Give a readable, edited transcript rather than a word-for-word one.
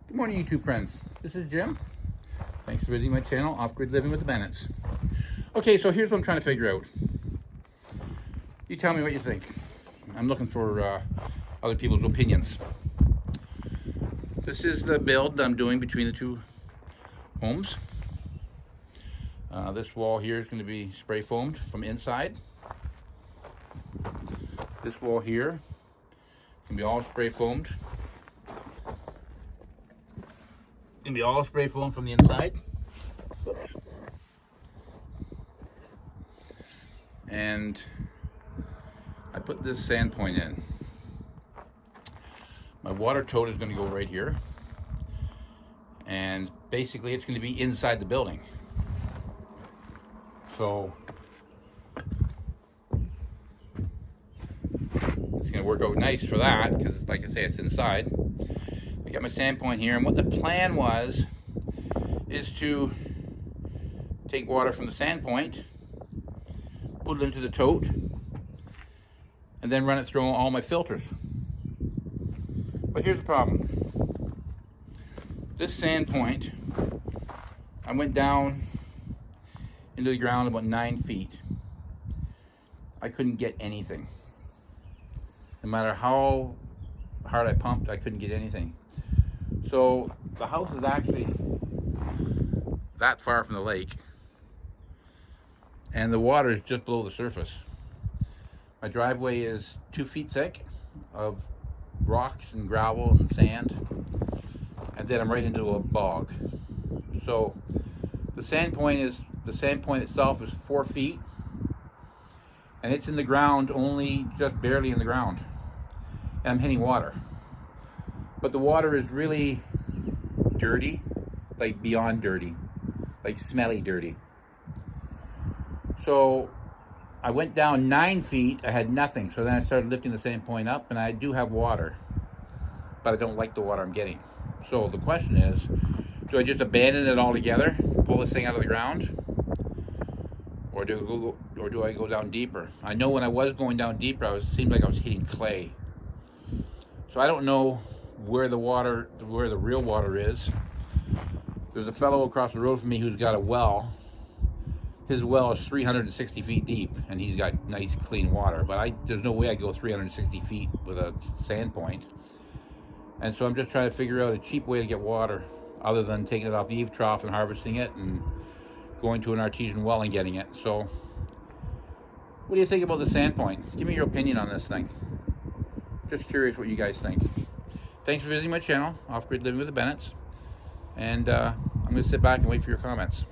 Good morning, YouTube friends. This is Jim. Thanks for visiting my channel, Off-Grid Living with the Bennetts. Okay, so here's what I'm trying to figure out. You tell me what you think. I'm looking for other people's opinions. This is the build that I'm doing between the two homes. This wall here is going to be spray foamed from inside. This wall here can be all spray foamed. Can be all spray foamed from the inside. Whoops. And I put this sandpoint in. My water tote is going to go right here, and basically it's going to be inside the building. So it's going to work out nice for that because, like I say, it's inside. I got my sandpoint here, and what the plan was is to take water from the sandpoint, put it into the tote, and then run it through all my filters. But here's the problem. This sandpoint, I went down into the ground about 9 feet. I couldn't get anything. No matter how hard I pumped, I couldn't get anything. So the house is actually that far from the lake, and the water is just below the surface. My driveway is 2 feet thick of rocks and gravel and sand, and then I'm right into a bog. So the sandpoint itself is 4 feet, and it's in the ground, only just barely in the ground, and I'm hitting water. But the water is really dirty, like beyond dirty, like smelly dirty. So I went down 9 feet, I had nothing. So then I started lifting the sandpoint up, and I do have water, but I don't like the water I'm getting. So the question is, do I just abandon it altogether, pull this thing out of the ground? Or do I go down deeper? I know when I was going down deeper, it seemed like I was hitting clay. So I don't know where the real water is. There's a fellow across the road from me who's got a well. His well is 360 feet deep, and he's got nice clean water. But there's no way I go 360 feet with a sandpoint. And so I'm just trying to figure out a cheap way to get water, other than taking it off the eave trough and harvesting it and going to an artesian well and getting it. So what do you think about the sandpoint? Give me your opinion on this thing. Just curious what you guys think. Thanks for visiting my channel, Off-Grid Living with the Bennetts. And I'm going to sit back and wait for your comments.